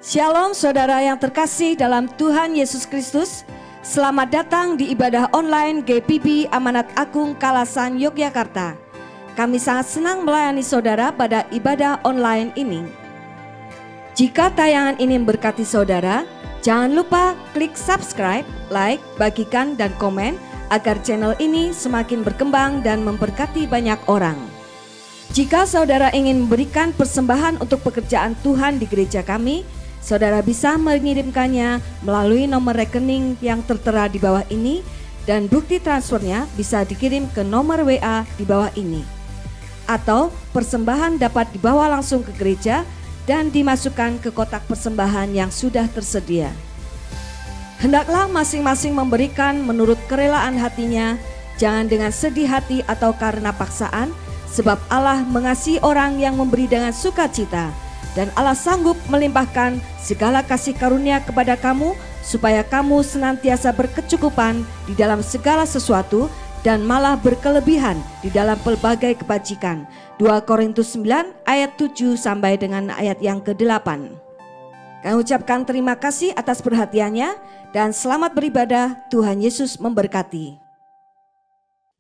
Shalom saudara yang terkasih dalam Tuhan Yesus Kristus. Selamat datang di ibadah online GPB Amanat Agung Kalasan Yogyakarta. Kami sangat senang melayani saudara pada ibadah online ini. Jika tayangan ini memberkati saudara, jangan lupa klik subscribe, like, bagikan dan komen agar channel ini semakin berkembang dan memberkati banyak orang. Jika saudara ingin memberikan persembahan untuk pekerjaan Tuhan di gereja kami, saudara bisa mengirimkannya melalui nomor rekening yang tertera di bawah ini dan bukti transfernya bisa dikirim ke nomor WA di bawah ini. Atau persembahan dapat dibawa langsung ke gereja dan dimasukkan ke kotak persembahan yang sudah tersedia. Hendaklah masing-masing memberikan menurut kerelaan hatinya, jangan dengan sedih hati atau karena paksaan, sebab Allah mengasihi orang yang memberi dengan sukacita. Dan Allah sanggup melimpahkan segala kasih karunia kepada kamu, supaya kamu senantiasa berkecukupan di dalam segala sesuatu, dan malah berkelebihan di dalam pelbagai kebajikan. 2 Korintus 9 ayat 7 sampai dengan ayat yang ke-8. Kami ucapkan terima kasih atas perhatiannya, dan selamat beribadah. Tuhan Yesus memberkati.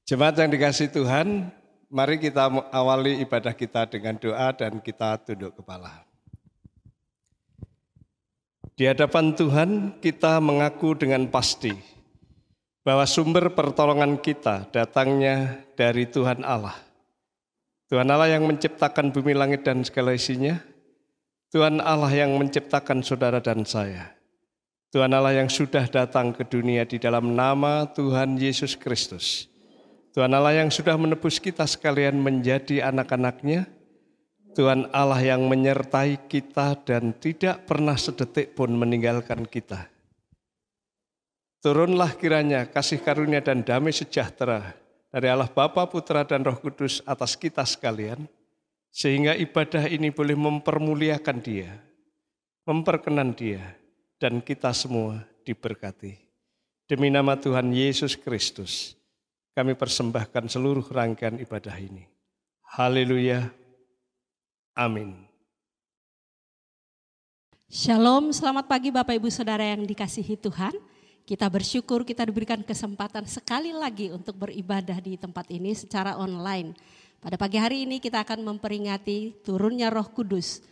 Jemaat yang dikasihi Tuhan, mari kita awali ibadah kita dengan doa dan kita tunduk kepala. Di hadapan Tuhan kita mengaku dengan pasti bahwa sumber pertolongan kita datangnya dari Tuhan Allah. Tuhan Allah yang menciptakan bumi langit dan segala isinya. Tuhan Allah yang menciptakan saudara dan saya. Tuhan Allah yang sudah datang ke dunia di dalam nama Tuhan Yesus Kristus. Tuhan Allah yang sudah menebus kita sekalian menjadi anak-anak-Nya. Tuhan Allah yang menyertai kita dan tidak pernah sedetik pun meninggalkan kita. Turunlah kiranya kasih karunia dan damai sejahtera dari Allah Bapa, Putra dan Roh Kudus atas kita sekalian, sehingga ibadah ini boleh mempermuliakan Dia, memperkenan Dia, dan kita semua diberkati. Demi nama Tuhan Yesus Kristus, kami persembahkan seluruh rangkaian ibadah ini. Haleluya. Amin. Shalom, selamat pagi Bapak Ibu Saudara yang dikasihi Tuhan. Kita bersyukur kita diberikan kesempatan sekali lagi untuk beribadah di tempat ini secara online. Pada pagi hari ini kita akan memperingati turunnya Roh Kudus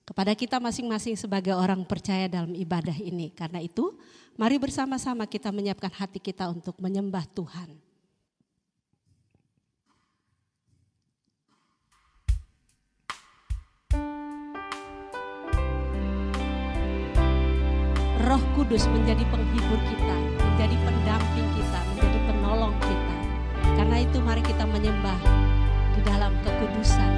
kepada kita masing-masing sebagai orang percaya dalam ibadah ini. Karena itu, mari bersama-sama kita menyiapkan hati kita untuk menyembah Tuhan. Roh Kudus menjadi penghibur kita, menjadi pendamping kita, menjadi penolong kita. Karena itu mari kita menyembah di dalam kekudusan.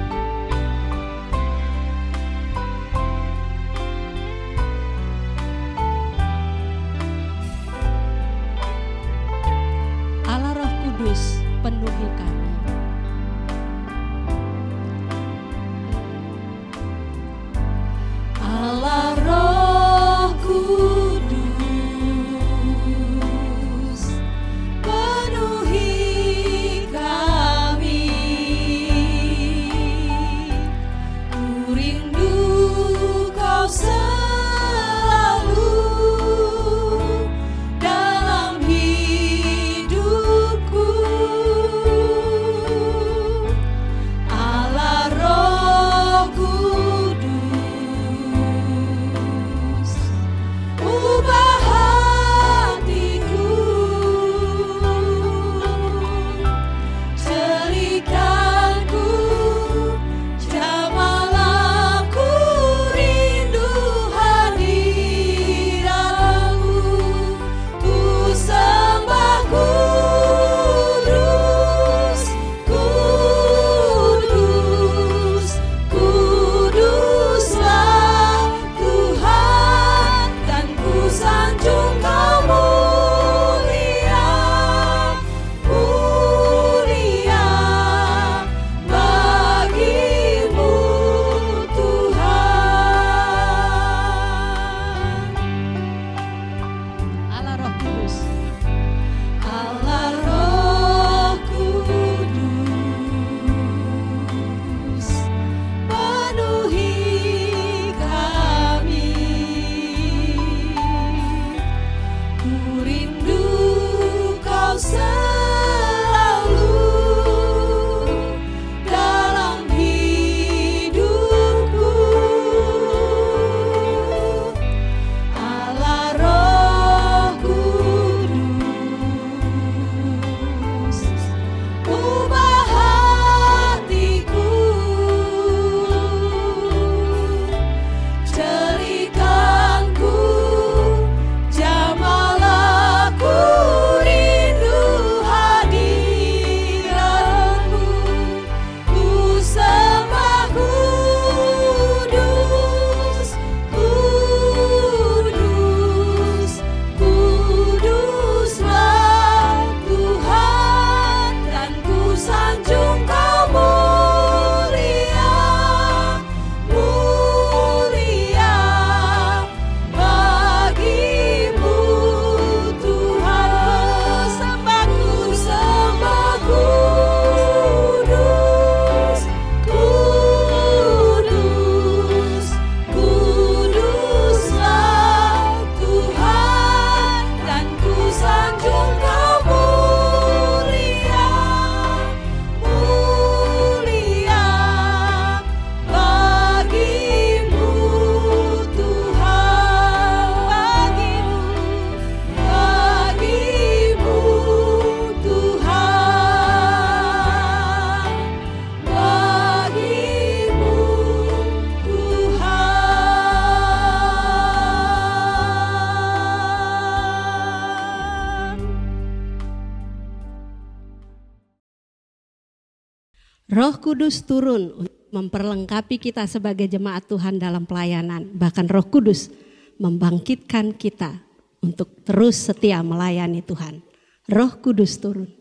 Allah Roh Kudus penuhi kami. Allah Roh Kudus penuhi kami. Roh Kudus turun untuk memperlengkapi kita sebagai jemaat Tuhan dalam pelayanan. Bahkan Roh Kudus membangkitkan kita untuk terus setia melayani Tuhan. Roh Kudus turun.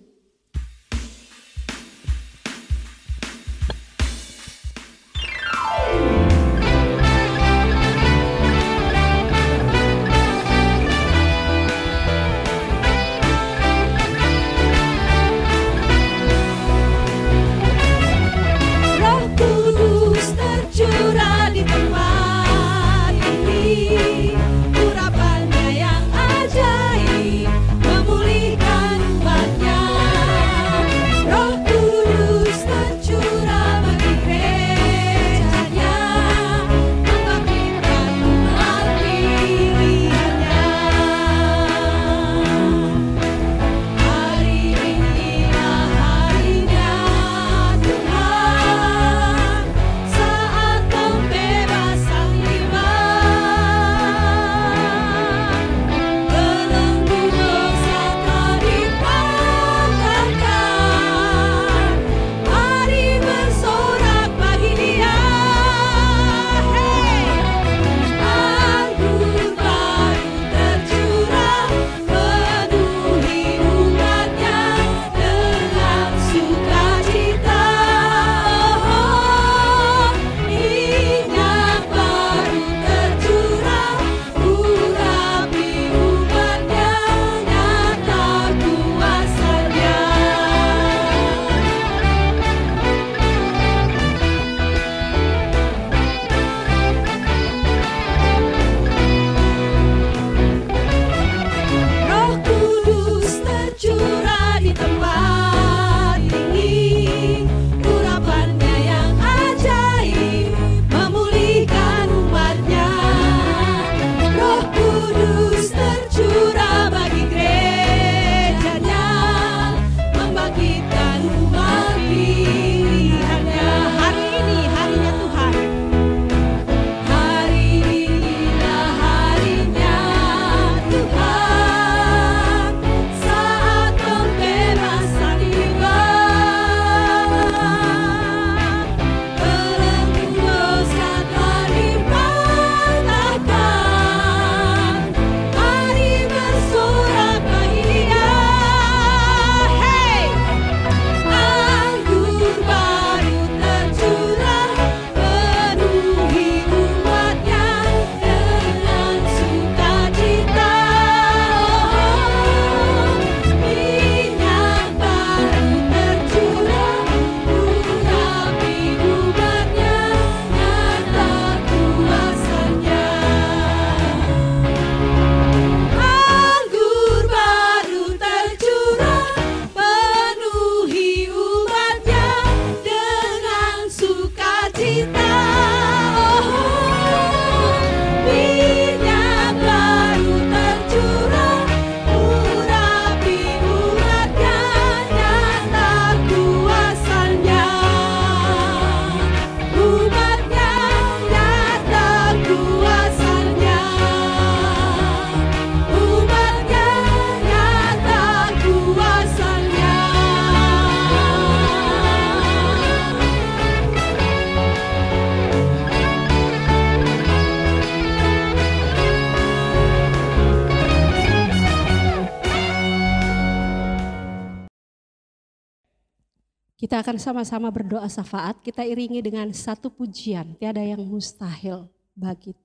Kita akan sama-sama berdoa syafaat, kita iringi dengan satu pujian, tiada yang mustahil bagi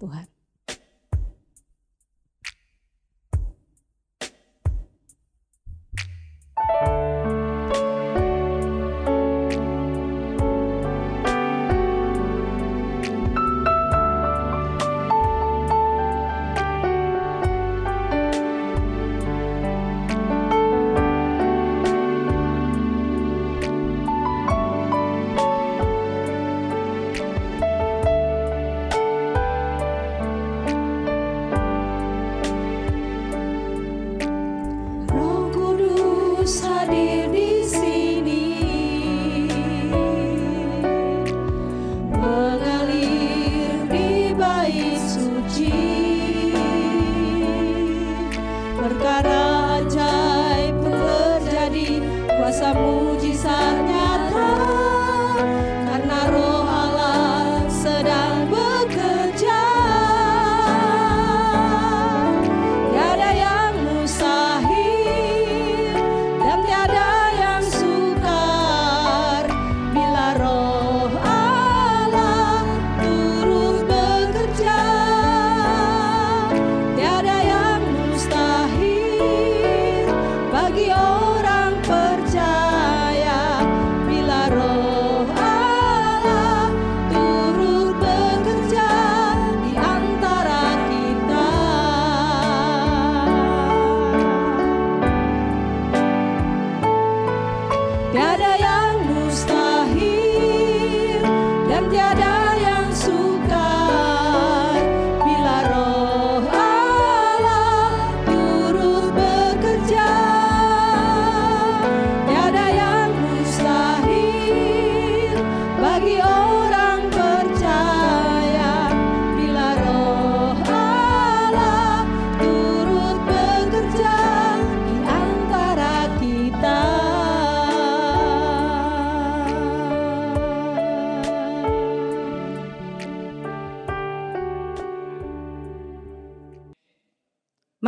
Tuhan.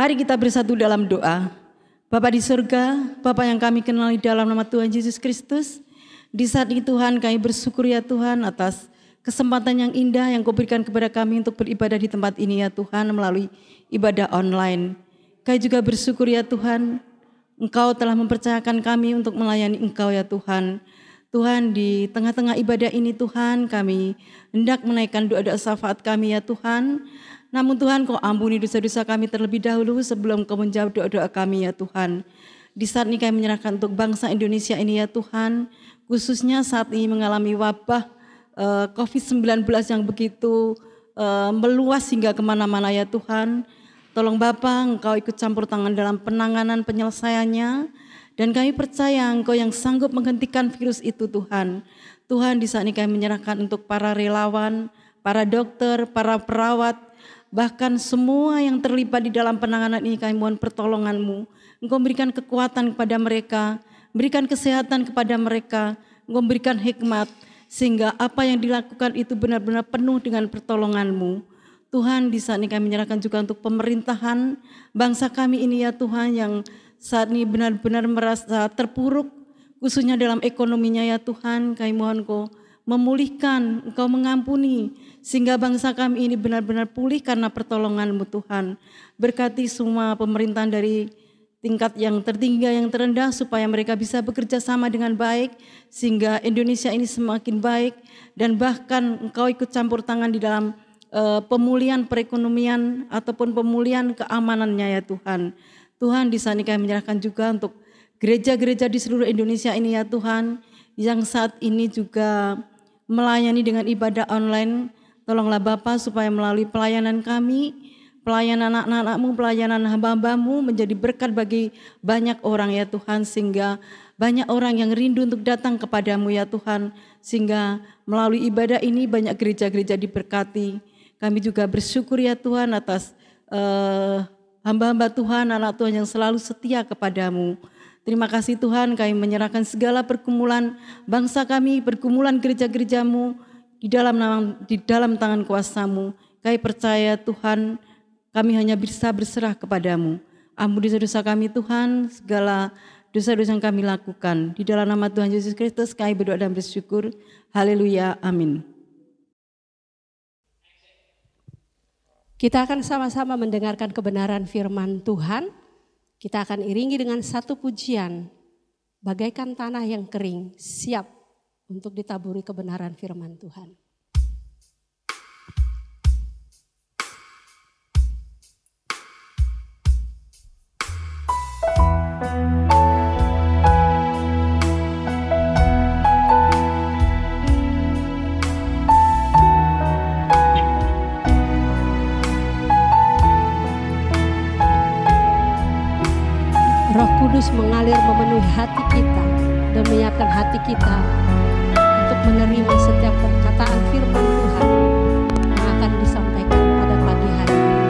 Mari kita bersatu dalam doa. Bapa di surga, Bapa yang kami kenali dalam nama Tuhan Yesus Kristus, di saat ini Tuhan kami bersyukur ya Tuhan atas kesempatan yang indah yang Kau berikan kepada kami untuk beribadah di tempat ini ya Tuhan melalui ibadah online. Kami juga bersyukur ya Tuhan, Engkau telah mempercayakan kami untuk melayani Engkau ya Tuhan. Tuhan, di tengah-tengah ibadah ini Tuhan, kami hendak menaikkan doa-doa syafaat kami ya Tuhan. Namun Tuhan, Kau ampuni dosa-dosa kami terlebih dahulu sebelum Kau menjawab doa-doa kami ya Tuhan. Di saat ini kami menyerahkan untuk bangsa Indonesia ini ya Tuhan, khususnya saat ini mengalami wabah COVID-19 yang begitu meluas hingga kemana-mana ya Tuhan. Tolong Bapa, Engkau ikut campur tangan dalam penanganan penyelesaiannya. Dan kami percaya Engkau yang sanggup menghentikan virus itu Tuhan. Tuhan, di saat ini kami menyerahkan untuk para relawan, para dokter, para perawat, bahkan semua yang terlibat di dalam penanganan ini kami mohon pertolongan-Mu. Engkau berikan kekuatan kepada mereka, berikan kesehatan kepada mereka, Engkau berikan hikmat, sehingga apa yang dilakukan itu benar-benar penuh dengan pertolongan-Mu. Tuhan, di saat ini kami menyerahkan juga untuk pemerintahan bangsa kami ini ya Tuhan yang saat ini benar-benar merasa terpuruk, khususnya dalam ekonominya ya Tuhan. Kami mohon Kau memulihkan, Engkau mengampuni, sehingga bangsa kami ini benar-benar pulih karena pertolongan-Mu Tuhan. Berkati semua pemerintahan dari tingkat yang tertinggi, yang terendah, supaya mereka bisa bekerja sama dengan baik, sehingga Indonesia ini semakin baik, dan bahkan Engkau ikut campur tangan di dalam pemulihan perekonomian ataupun pemulihan keamanannya ya Tuhan. Tuhan, di sana kami menyerahkan juga untuk gereja-gereja di seluruh Indonesia ini ya Tuhan, yang saat ini juga melayani dengan ibadah online. Tolonglah Bapa supaya melalui pelayanan kami, pelayanan anak-anak-Mu, pelayanan hamba-hamba-Mu menjadi berkat bagi banyak orang ya Tuhan, sehingga banyak orang yang rindu untuk datang kepada-Mu ya Tuhan, sehingga melalui ibadah ini banyak gereja-gereja diberkati. Kami juga bersyukur ya Tuhan atas hamba-hamba Tuhan, anak Tuhan yang selalu setia kepada-Mu. Terima kasih Tuhan, kami menyerahkan segala pergumulan bangsa kami, pergumulan gereja-gereja-Mu di dalam tangan kuasa-Mu. Kami percaya Tuhan, kami hanya bisa berserah kepada-Mu. Ampuni dosa-dosa kami Tuhan, segala dosa-dosa yang kami lakukan. Di dalam nama Tuhan Yesus Kristus kami berdoa dan bersyukur. Haleluya, amin. Kita akan sama-sama mendengarkan kebenaran firman Tuhan. Kita akan iringi dengan satu pujian, bagaikan tanah yang kering, siap untuk ditaburi kebenaran firman Tuhan. Roh Kudus mengalir memenuhi hati kita dan menyiapkan hati kita untuk menerima setiap perkataan firman Tuhan yang akan disampaikan pada pagi hari ini.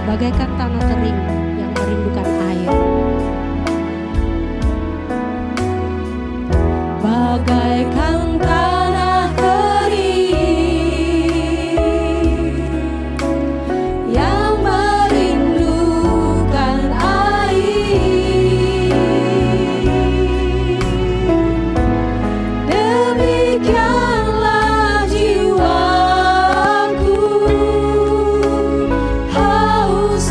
Bagaikan tanah kering yang merindukan air. Bagaikan tanah kering yang merindukan air, demikianlah jiwaku haus.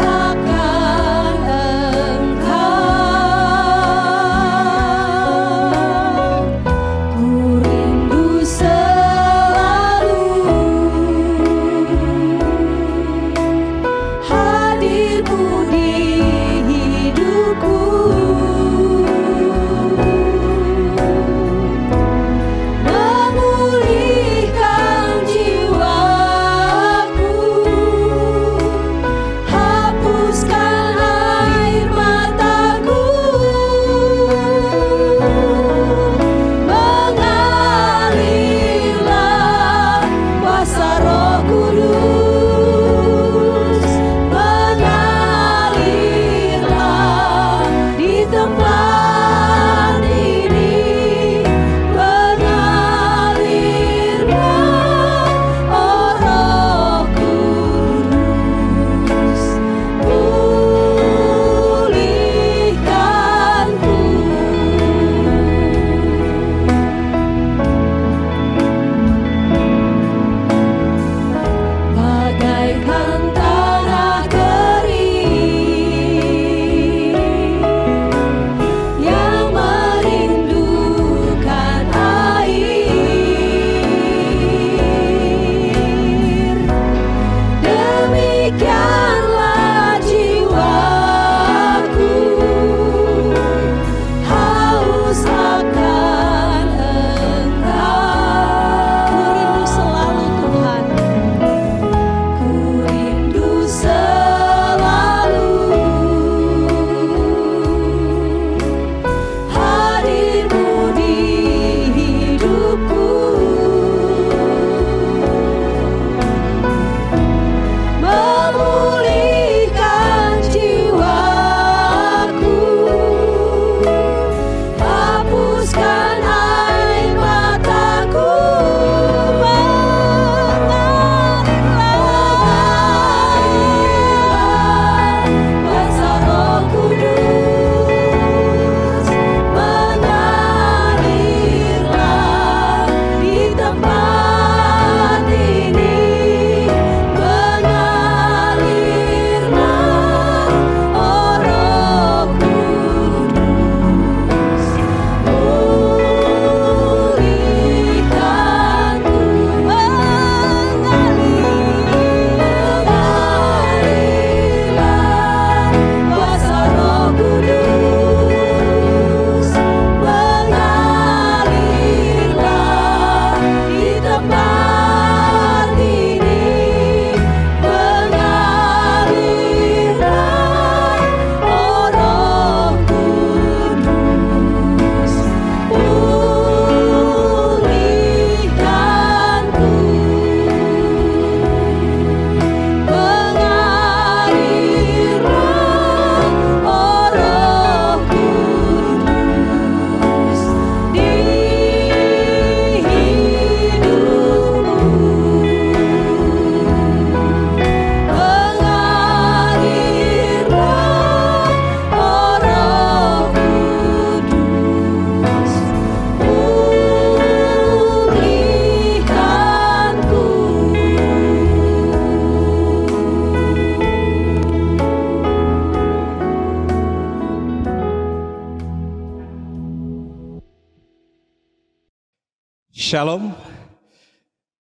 Shalom.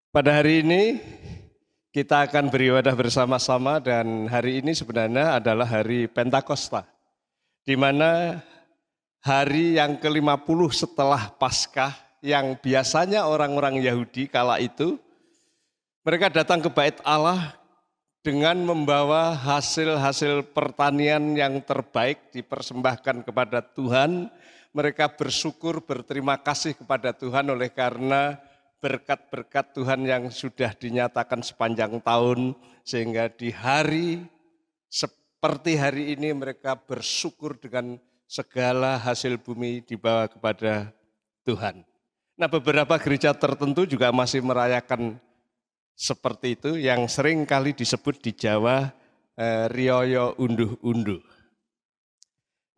Pada hari ini kita akan beribadah bersama-sama dan hari ini sebenarnya adalah hari Pentakosta, di mana hari yang ke-50 setelah Paskah yang biasanya orang-orang Yahudi kala itu mereka datang ke Bait Allah dengan membawa hasil-hasil pertanian yang terbaik dipersembahkan kepada Tuhan. Mereka bersyukur, berterima kasih kepada Tuhan oleh karena berkat-berkat Tuhan yang sudah dinyatakan sepanjang tahun. Sehingga di hari seperti hari ini mereka bersyukur dengan segala hasil bumi dibawa kepada Tuhan. Nah, beberapa gereja tertentu juga masih merayakan seperti itu yang sering kali disebut di Jawa Rioyo Unduh-Unduh.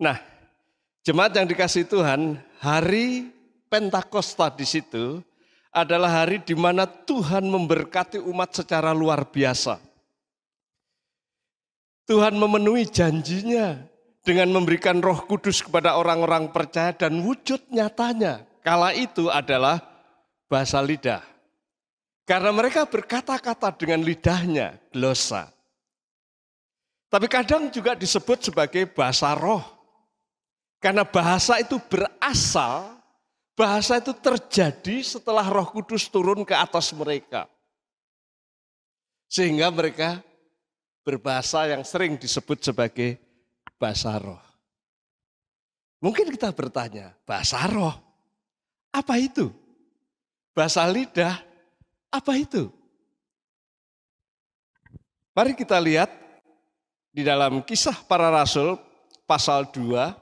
Nah, jemaat yang dikasihi Tuhan, hari Pentakosta di situ adalah hari di mana Tuhan memberkati umat secara luar biasa. Tuhan memenuhi janjinya dengan memberikan Roh Kudus kepada orang-orang percaya dan wujud nyatanya kala itu adalah bahasa lidah. Karena mereka berkata-kata dengan lidahnya, glosa. Tapi kadang juga disebut sebagai bahasa roh. Karena bahasa itu berasal, bahasa itu terjadi setelah Roh Kudus turun ke atas mereka. Sehingga mereka berbahasa yang sering disebut sebagai bahasa roh. Mungkin kita bertanya, bahasa roh, apa itu? Bahasa lidah, apa itu? Mari kita lihat di dalam Kisah Para Rasul pasal 2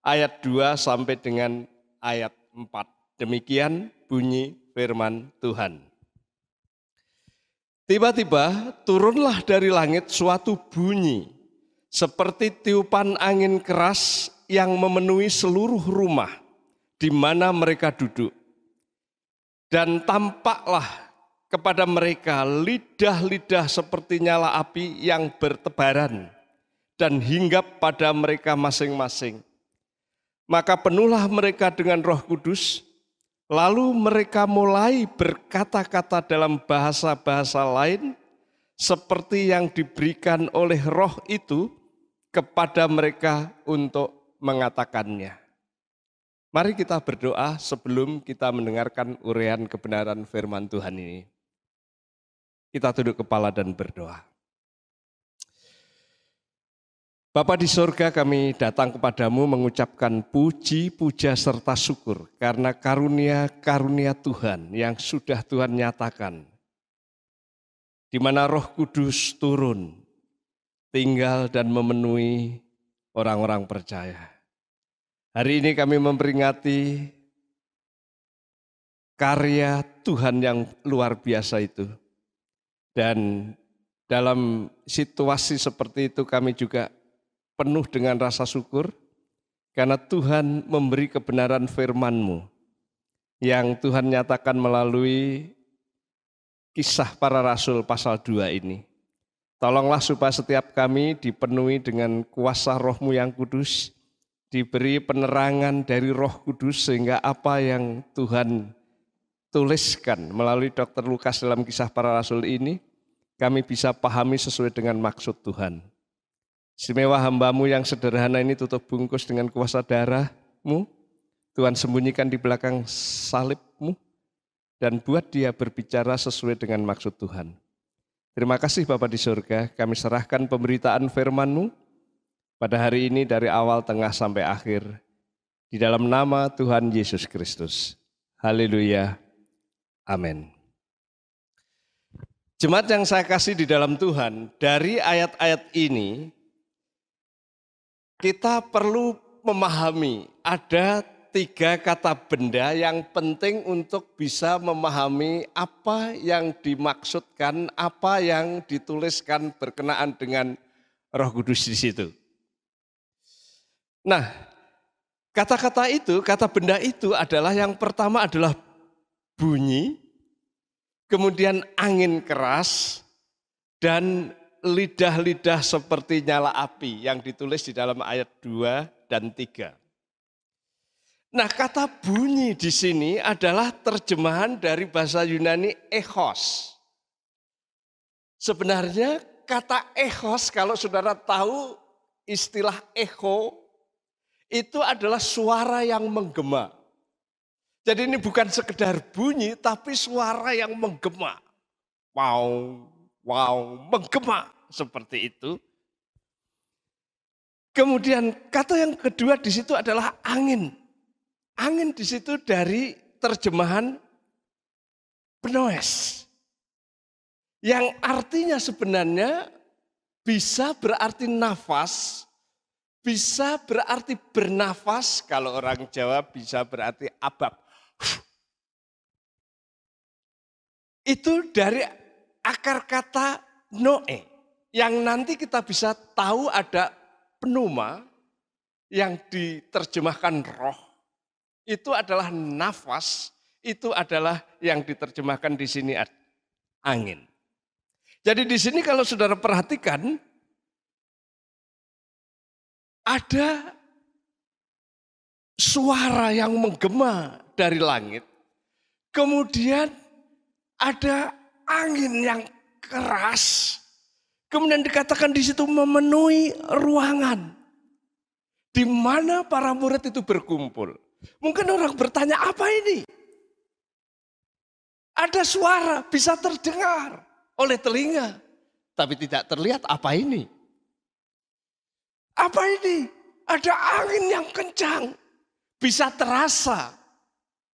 ayat 2 sampai dengan ayat 4. Demikian bunyi firman Tuhan. Tiba-tiba turunlah dari langit suatu bunyi seperti tiupan angin keras yang memenuhi seluruh rumah di mana mereka duduk. Dan tampaklah kepada mereka lidah-lidah seperti nyala api yang bertebaran dan hinggap pada mereka masing-masing. Maka penuhlah mereka dengan Roh Kudus, lalu mereka mulai berkata-kata dalam bahasa-bahasa lain seperti yang diberikan oleh Roh itu kepada mereka untuk mengatakannya. Mari kita berdoa sebelum kita mendengarkan uraian kebenaran firman Tuhan ini. Kita tunduk kepala dan berdoa. Bapa di surga, kami datang kepadamu mengucapkan puji, puja serta syukur karena karunia-karunia Tuhan yang sudah Tuhan nyatakan. Di mana Roh Kudus turun, tinggal dan memenuhi orang-orang percaya. Hari ini kami memperingati karya Tuhan yang luar biasa itu. Dan dalam situasi seperti itu kami juga penuh dengan rasa syukur karena Tuhan memberi kebenaran firman-Mu yang Tuhan nyatakan melalui Kisah Para Rasul pasal 2 ini. Tolonglah supaya setiap kami dipenuhi dengan kuasa Roh-Mu yang kudus, diberi penerangan dari Roh Kudus sehingga apa yang Tuhan tuliskan melalui Dr. Lukas dalam Kisah Para Rasul ini, kami bisa pahami sesuai dengan maksud Tuhan. Istimewa hamba-Mu yang sederhana ini tutup bungkus dengan kuasa darah-Mu, Tuhan sembunyikan di belakang salib-Mu, dan buat dia berbicara sesuai dengan maksud Tuhan. Terima kasih Bapa di surga, kami serahkan pemberitaan firman-Mu pada hari ini dari awal, tengah, sampai akhir, di dalam nama Tuhan Yesus Kristus. Haleluya. Amin. Jemaat yang saya kasih di dalam Tuhan, dari ayat-ayat ini kita perlu memahami ada 3 kata benda yang penting untuk bisa memahami apa yang dimaksudkan, apa yang dituliskan berkenaan dengan Roh Kudus di situ. Nah, kata-kata itu, kata benda itu adalah yang pertama adalah bunyi, kemudian angin keras, dan lidah-lidah seperti nyala api yang ditulis di dalam ayat 2 dan 3. Nah, kata bunyi di sini adalah terjemahan dari bahasa Yunani echos. Sebenarnya kata echos, kalau saudara tahu istilah echo, itu adalah suara yang menggema. Jadi ini bukan sekedar bunyi, tapi suara yang menggema. Wow, wow, menggema seperti itu. Kemudian kata yang kedua di situ adalah angin. Angin di situ dari terjemahan pnoes. Yang artinya sebenarnya bisa berarti nafas, bisa berarti bernafas, kalau orang Jawa bisa berarti abab. Itu dari akar kata noe, yang nanti kita bisa tahu ada pneuma yang diterjemahkan roh, itu adalah nafas, itu adalah yang diterjemahkan di sini angin. Jadi di sini kalau saudara perhatikan, ada suara yang menggema dari langit, kemudian ada angin yang keras, kemudian dikatakan di situ memenuhi ruangan di mana para murid itu berkumpul. Mungkin orang bertanya, apa ini? Ada suara bisa terdengar oleh telinga, tapi tidak terlihat. Apa ini? Apa ini? Ada angin yang kencang, bisa terasa,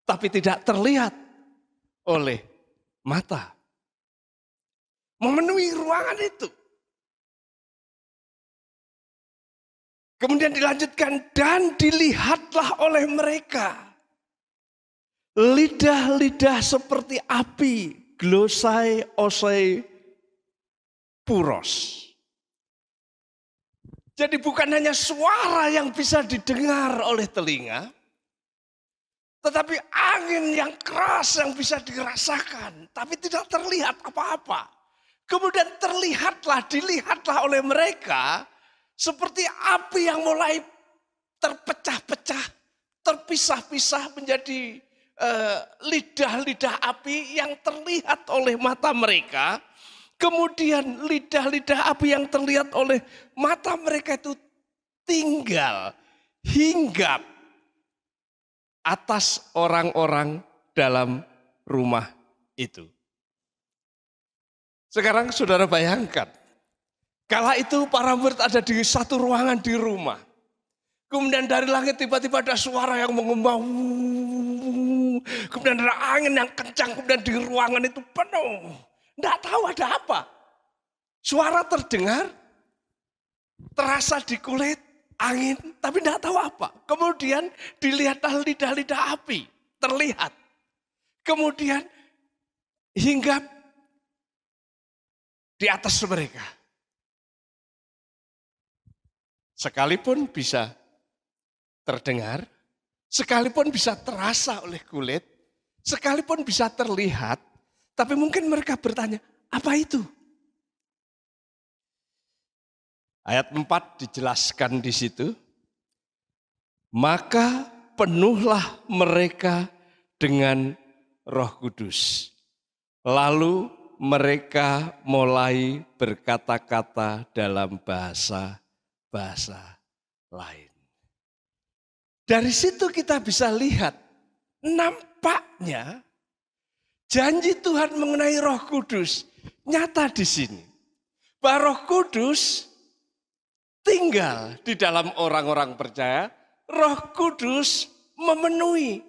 tapi tidak terlihat oleh mata. Memenuhi ruangan itu. Kemudian dilanjutkan, dan dilihatlah oleh mereka lidah-lidah seperti api, glosai osai puros. Jadi bukan hanya suara yang bisa didengar oleh telinga, tetapi angin yang keras yang bisa dirasakan, tapi tidak terlihat apa-apa. Kemudian dilihatlah oleh mereka seperti api yang mulai terpecah-pecah, terpisah-pisah menjadi lidah-lidah api yang terlihat oleh mata mereka. Kemudian lidah-lidah api yang terlihat oleh mata mereka itu tinggal, hinggap atas orang-orang dalam rumah itu. Sekarang saudara bayangkan, kala itu para murid ada di satu ruangan di rumah. Kemudian dari langit tiba-tiba ada suara yang mengembang. Kemudian ada angin yang kencang, kemudian di ruangan itu penuh. Tidak tahu ada apa. Suara terdengar, terasa di kulit, angin, tapi tidak tahu apa. Kemudian dilihatlah lidah-lidah api, terlihat. Kemudian hinggap di atas mereka. Sekalipun bisa terdengar, sekalipun bisa terasa oleh kulit, sekalipun bisa terlihat, tapi mungkin mereka bertanya, apa itu? Ayat 4 dijelaskan di situ. Maka penuhlah mereka dengan Roh Kudus. Lalu mereka mulai berkata-kata dalam bahasa lain. Dari situ kita bisa lihat, nampaknya janji Tuhan mengenai Roh Kudus nyata di sini. Bahwa Roh Kudus tinggal di dalam orang-orang percaya. Roh Kudus memenuhi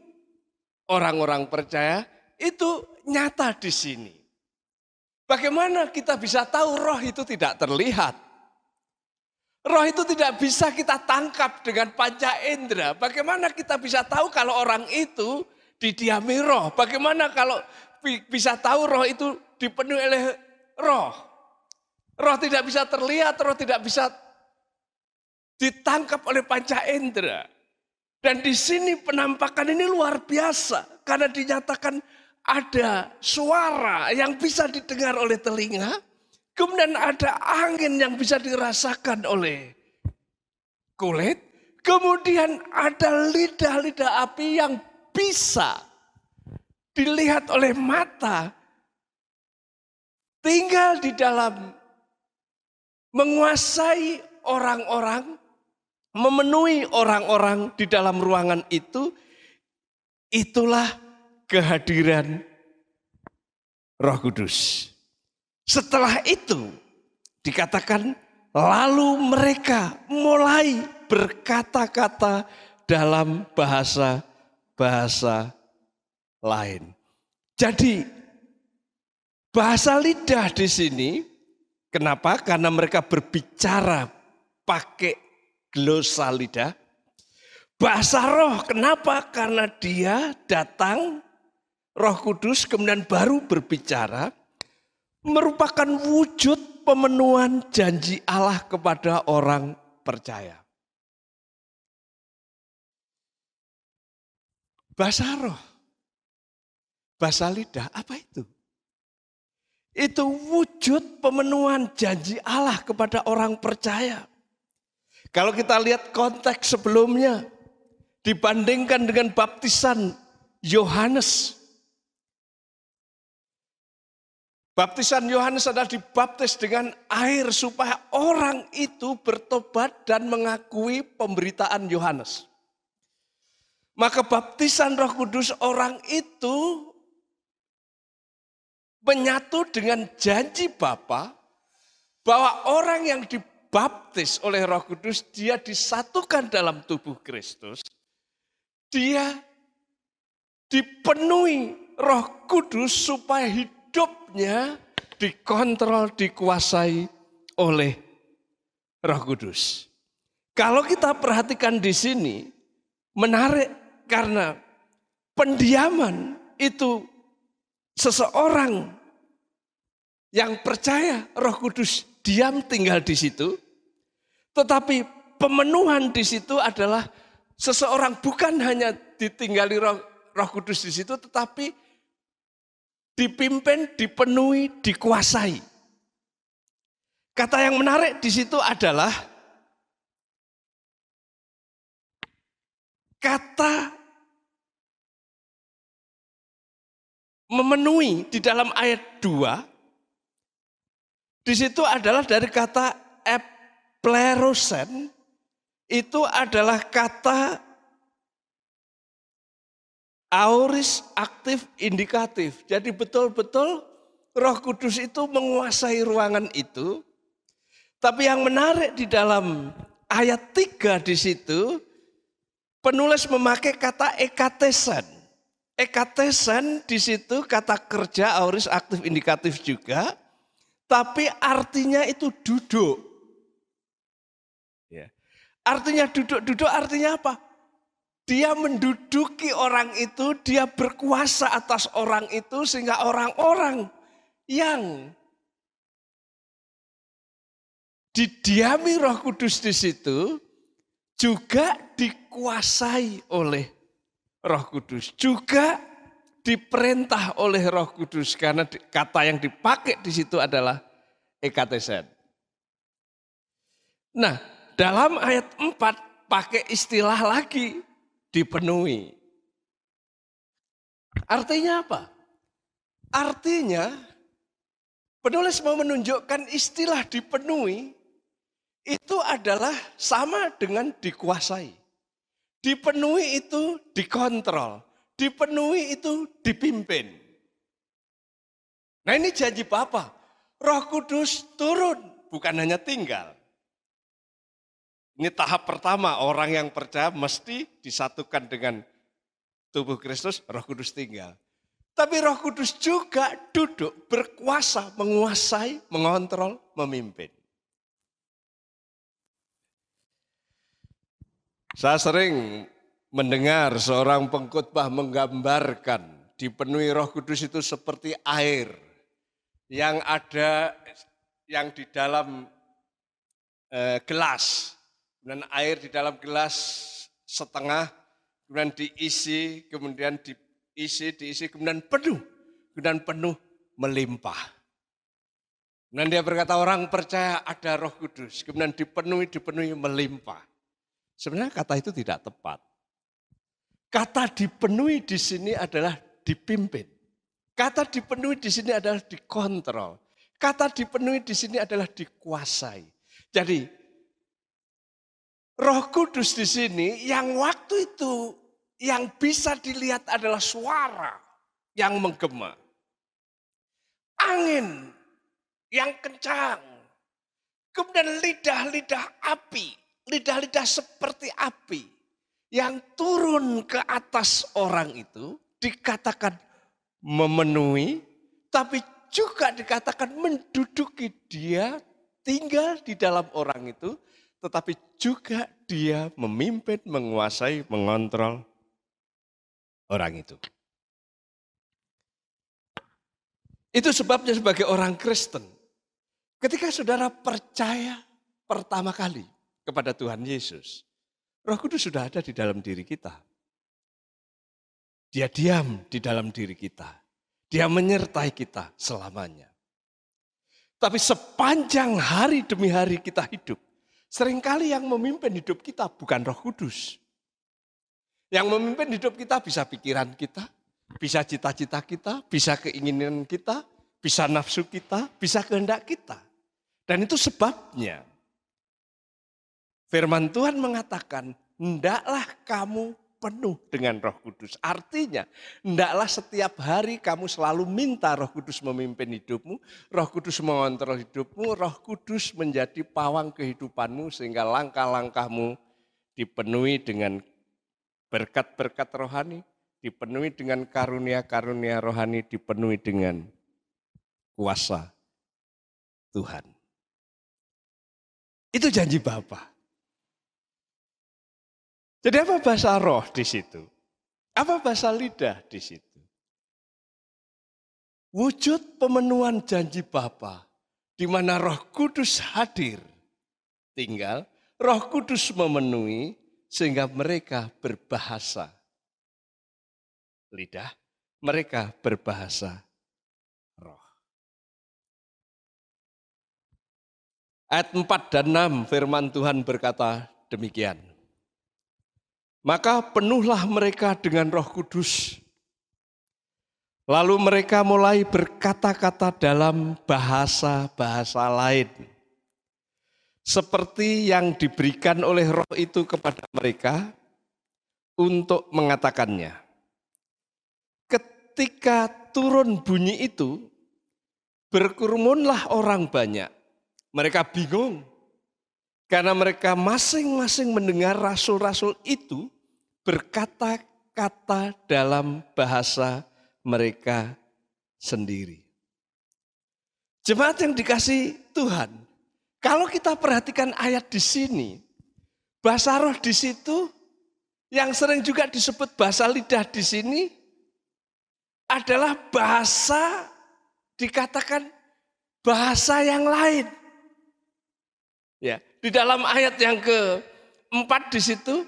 orang-orang percaya, itu nyata di sini. Bagaimana kita bisa tahu roh itu tidak terlihat? Roh itu tidak bisa kita tangkap dengan panca indera. Bagaimana kita bisa tahu kalau orang itu didiami roh? Bagaimana kalau bisa tahu roh itu dipenuhi oleh roh? Roh tidak bisa terlihat, roh tidak bisa ditangkap oleh panca indera. Dan di sini penampakan ini luar biasa. Karena dinyatakan ada suara yang bisa didengar oleh telinga. Kemudian ada angin yang bisa dirasakan oleh kulit. Kemudian ada lidah-lidah api yang bisa dilihat oleh mata, tinggal di dalam, menguasai orang-orang, memenuhi orang-orang di dalam ruangan itu. Itulah kehadiran Roh Kudus. Setelah itu dikatakan lalu mereka mulai berkata-kata dalam bahasa lain. Jadi bahasa lidah di sini, kenapa? Karena mereka berbicara pakai glosa lidah. Bahasa roh, kenapa? Karena dia datang, Roh Kudus kemudian baru berbicara, merupakan wujud pemenuhan janji Allah kepada orang percaya. Bahasa roh, bahasa lidah, apa itu? Itu wujud pemenuhan janji Allah kepada orang percaya. Kalau kita lihat konteks sebelumnya, dibandingkan dengan baptisan Yohanes. Baptisan Yohanes adalah dibaptis dengan air supaya orang itu bertobat dan mengakui pemberitaan Yohanes. Maka baptisan Roh Kudus orang itu menyatu dengan janji Bapa bahwa orang yang dibaptis oleh Roh Kudus dia disatukan dalam tubuh Kristus. Dia dipenuhi Roh Kudus supaya hidupnya dikontrol, dikuasai oleh Roh Kudus. Kalau kita perhatikan di sini, menarik karena pendiaman itu seseorang yang percaya Roh Kudus diam tinggal di situ, tetapi pemenuhan di situ adalah seseorang bukan hanya ditinggali Roh Kudus di situ, tetapi dipimpin, dipenuhi, dikuasai. Kata yang menarik di situ adalah kata memenuhi di dalam ayat 2. Di situ adalah dari kata eplerosen. Itu adalah kata aoris aktif indikatif. Jadi betul-betul Roh Kudus itu menguasai ruangan itu. Tapi yang menarik di dalam ayat 3 di situ, penulis memakai kata ekatesen. Ekatesen di situ kata kerja aoris aktif indikatif juga. Tapi artinya itu duduk. Artinya duduk artinya apa? Dia menduduki orang itu, dia berkuasa atas orang itu sehingga orang-orang yang didiami Roh Kudus di situ juga dikuasai oleh Roh Kudus, juga diperintah oleh Roh Kudus karena kata yang dipakai di situ adalah ekatesen. Nah, dalam ayat 4 pakai istilah lagi, dipenuhi. Artinya apa? Artinya penulis mau menunjukkan istilah dipenuhi itu adalah sama dengan dikuasai. Dipenuhi itu dikontrol, dipenuhi itu dipimpin. Nah ini janji Bapa, Roh Kudus turun, bukan hanya tinggal. Ini tahap pertama, orang yang percaya mesti disatukan dengan tubuh Kristus, Roh Kudus tinggal. Tapi Roh Kudus juga duduk, berkuasa, menguasai, mengontrol, memimpin. Saya sering mendengar seorang pengkhotbah menggambarkan dipenuhi Roh Kudus itu seperti air yang ada, yang di dalam gelas. Dan air di dalam gelas setengah, kemudian diisi, kemudian penuh melimpah. Dan dia berkata orang percaya ada Roh Kudus, kemudian dipenuhi melimpah. Sebenarnya kata itu tidak tepat. Kata dipenuhi di sini adalah dipimpin. Kata dipenuhi di sini adalah dikontrol. Kata dipenuhi di sini adalah dikuasai. Jadi Roh Kudus di sini yang waktu itu yang bisa dilihat adalah suara yang menggema. Angin yang kencang. Kemudian lidah-lidah api. Lidah-lidah seperti api. Yang turun ke atas orang itu dikatakan memenuhi. Tapi juga dikatakan menduduki dia. Tinggal di dalam orang itu. Tetapi juga dia memimpin, menguasai, mengontrol orang itu. Itu sebabnya sebagai orang Kristen, ketika saudara percaya pertama kali kepada Tuhan Yesus, Roh Kudus sudah ada di dalam diri kita. Dia diam di dalam diri kita. Dia menyertai kita selamanya. Tapi sepanjang hari demi hari kita hidup, seringkali yang memimpin hidup kita bukan Roh Kudus. Yang memimpin hidup kita bisa pikiran kita, bisa cita-cita kita, bisa keinginan kita, bisa nafsu kita, bisa kehendak kita. Dan itu sebabnya firman Tuhan mengatakan, hendaklah kamu penuh dengan Roh Kudus. Artinya, hendaklah setiap hari kamu selalu minta Roh Kudus memimpin hidupmu, Roh Kudus mengontrol hidupmu, Roh Kudus menjadi pawang kehidupanmu sehingga langkah-langkahmu dipenuhi dengan berkat-berkat rohani, dipenuhi dengan karunia-karunia rohani, dipenuhi dengan kuasa Tuhan. Itu janji Bapa. Jadi apa bahasa roh di situ? Apa bahasa lidah di situ? Wujud pemenuhan janji Bapa di mana Roh Kudus hadir, tinggal Roh Kudus memenuhi sehingga mereka berbahasa lidah, mereka berbahasa roh. Ayat 4 dan 6 firman Tuhan berkata demikian. Maka penuhlah mereka dengan Roh Kudus. Lalu mereka mulai berkata-kata dalam bahasa-bahasa lain. Seperti yang diberikan oleh Roh itu kepada mereka untuk mengatakannya. Ketika turun bunyi itu, berkerumunlah orang banyak. Mereka bingung. Karena mereka masing-masing mendengar rasul-rasul itu berkata-kata dalam bahasa mereka sendiri. Jemaat yang dikasihi Tuhan, kalau kita perhatikan ayat di sini, bahasa roh di situ yang sering juga disebut bahasa lidah di sini adalah bahasa, dikatakan bahasa yang lain. Ya, di dalam ayat yang ke-4 di situ,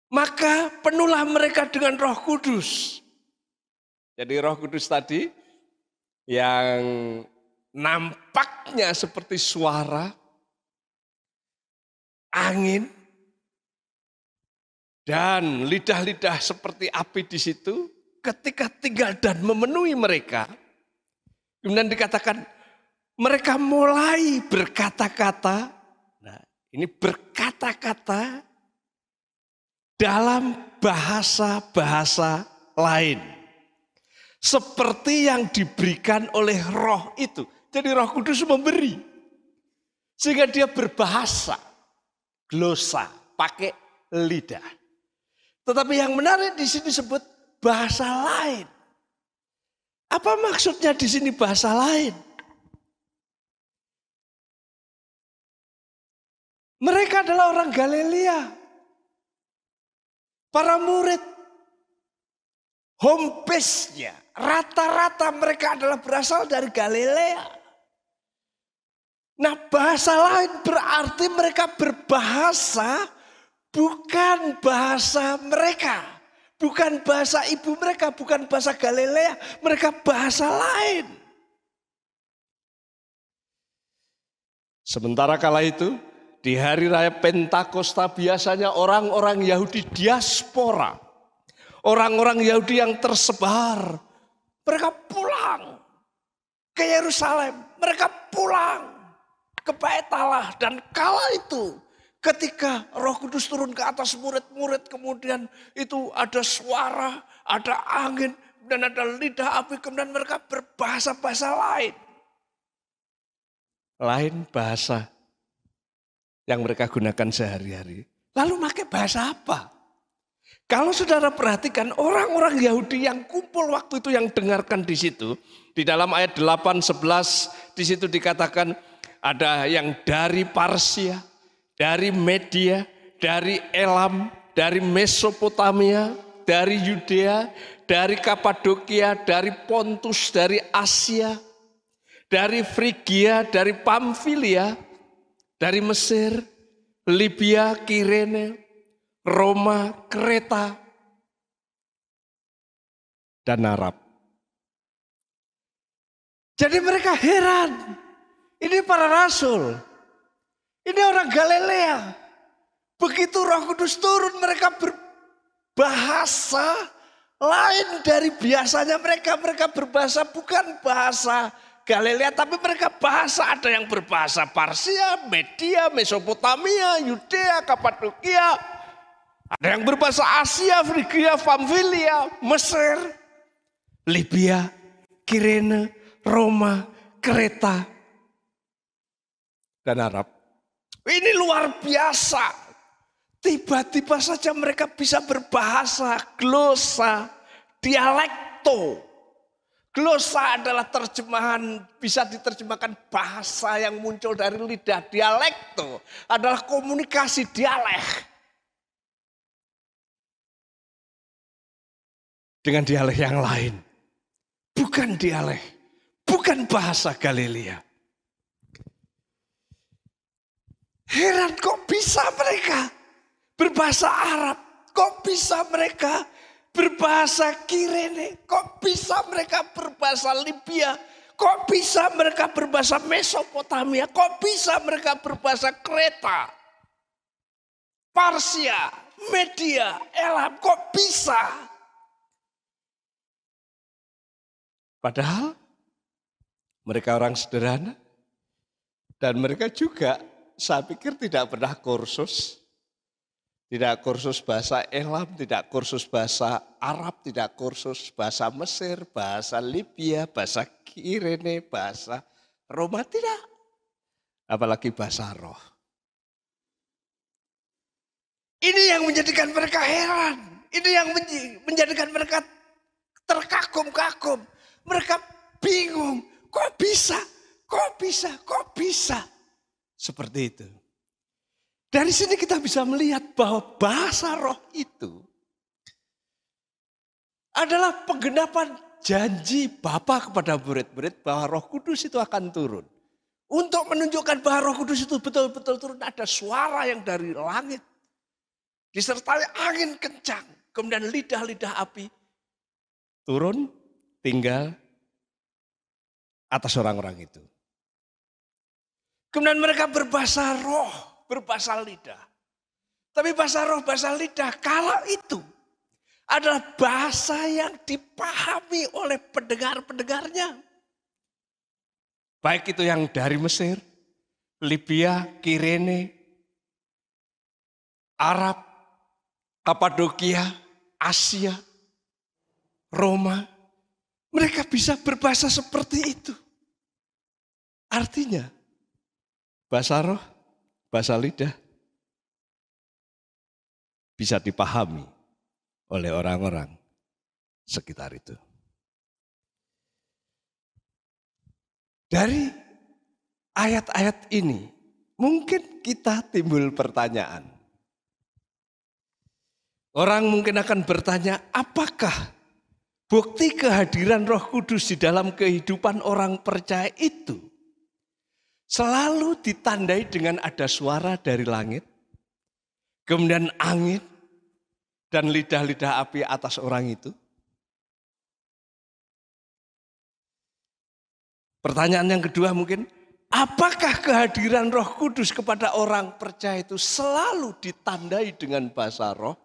maka penuhlah mereka dengan Roh Kudus. Jadi Roh Kudus tadi yang nampaknya seperti suara, angin, dan lidah-lidah seperti api di situ, ketika tinggal dan memenuhi mereka, kemudian dikatakan mereka mulai berkata-kata. Nah, ini berkata-kata dalam bahasa-bahasa lain. Seperti yang diberikan oleh roh itu. Jadi Roh Kudus memberi. Sehingga dia berbahasa. Glosa, pakai lidah. Tetapi yang menarik di sini disebut bahasa lain. Apa maksudnya di sini bahasa lain? Mereka adalah orang Galilea. Para murid. Home base-nya. Rata-rata mereka adalah berasal dari Galilea. Nah, bahasa lain berarti mereka berbahasa bukan bahasa mereka. Bukan bahasa ibu mereka, bukan bahasa Galilea. Mereka bahasa lain. Sementara kala itu, Di hari raya Pentakosta biasanya orang-orang Yahudi diaspora, orang-orang Yahudi yang tersebar, mereka pulang ke Yerusalem, mereka pulang ke Bait Allah. Dan kala itu ketika Roh Kudus turun ke atas murid-murid, kemudian itu ada suara, ada angin, dan ada lidah api, kemudian mereka berbahasa-bahasa lain. Lain bahasa yang mereka gunakan sehari-hari. Lalu pakai bahasa apa? Kalau saudara perhatikan orang-orang Yahudi yang kumpul waktu itu yang dengarkan di situ. Di dalam ayat 8-11 di situ dikatakan ada yang dari Parsia, dari Media, dari Elam, dari Mesopotamia, dari Yudea, dari Kapadokia, dari Pontus, dari Asia, dari Frigia, dari Pamfilia, dari Mesir, Libya, Kirene, Roma, Kreta, dan Arab. Jadi mereka heran. Ini para rasul. Ini orang Galilea. Begitu Roh Kudus turun, mereka berbahasa lain dari biasanya mereka. Mereka berbahasa bukan bahasa Galilea, tapi mereka bahasa, ada yang berbahasa Parsia, Media, Mesopotamia, Yudea, Kapadokia. Ada yang berbahasa Asia, Frigia, Pamfilia, Mesir, Libya, Kirene, Roma, Kreta, dan Arab. Ini luar biasa. Tiba-tiba saja mereka bisa berbahasa, glosa, dialekto. Glosa adalah terjemahan, bisa diterjemahkan bahasa yang muncul dari lidah. Dialekto adalah komunikasi dialek dengan dialek yang lain. Bukan dialek, bukan bahasa Galilea. Heran, kok bisa mereka berbahasa Arab? Kok bisa mereka berbahasa Kirene? Kok bisa mereka berbahasa Libya? Kok bisa mereka berbahasa Mesopotamia? Kok bisa mereka berbahasa Kreta, Parsia, Media, Elam? Kok bisa? Padahal mereka orang sederhana. Dan mereka juga, saya pikir, tidak pernah kursus. Tidak kursus bahasa Elam, tidak kursus bahasa Arab, tidak kursus bahasa Mesir, bahasa Libya, bahasa Kirene, bahasa Roma, tidak. Apalagi bahasa roh. Ini yang menjadikan mereka heran. Ini yang menjadikan mereka terkagum-kagum. Mereka bingung, kok bisa, kok bisa, kok bisa. Seperti itu. Dari sini kita bisa melihat bahwa bahasa roh itu adalah penggenapan janji Bapa kepada murid-murid bahwa Roh Kudus itu akan turun. Untuk menunjukkan bahwa Roh Kudus itu betul-betul turun, ada suara yang dari langit. Disertai angin kencang, kemudian lidah-lidah api turun, tinggal atas orang-orang itu. Kemudian mereka berbahasa roh, berbahasa lidah. Tapi bahasa roh, bahasa lidah kala itu adalah bahasa yang dipahami oleh pendengar-pendengarnya. Baik itu yang dari Mesir, Libya, Kirene, Arab, Kapadokia, Asia, Roma. Mereka bisa berbahasa seperti itu. Artinya, bahasa roh, bahasa lidah bisa dipahami oleh orang-orang sekitar itu. Dari ayat-ayat ini mungkin kita timbul pertanyaan. Orang mungkin akan bertanya, apakah bukti kehadiran Roh Kudus di dalam kehidupan orang percaya itu selalu ditandai dengan ada suara dari langit, kemudian angin, dan lidah-lidah api atas orang itu? Pertanyaan yang kedua mungkin, Apakah kehadiran Roh Kudus kepada orang percaya itu selalu ditandai dengan bahasa roh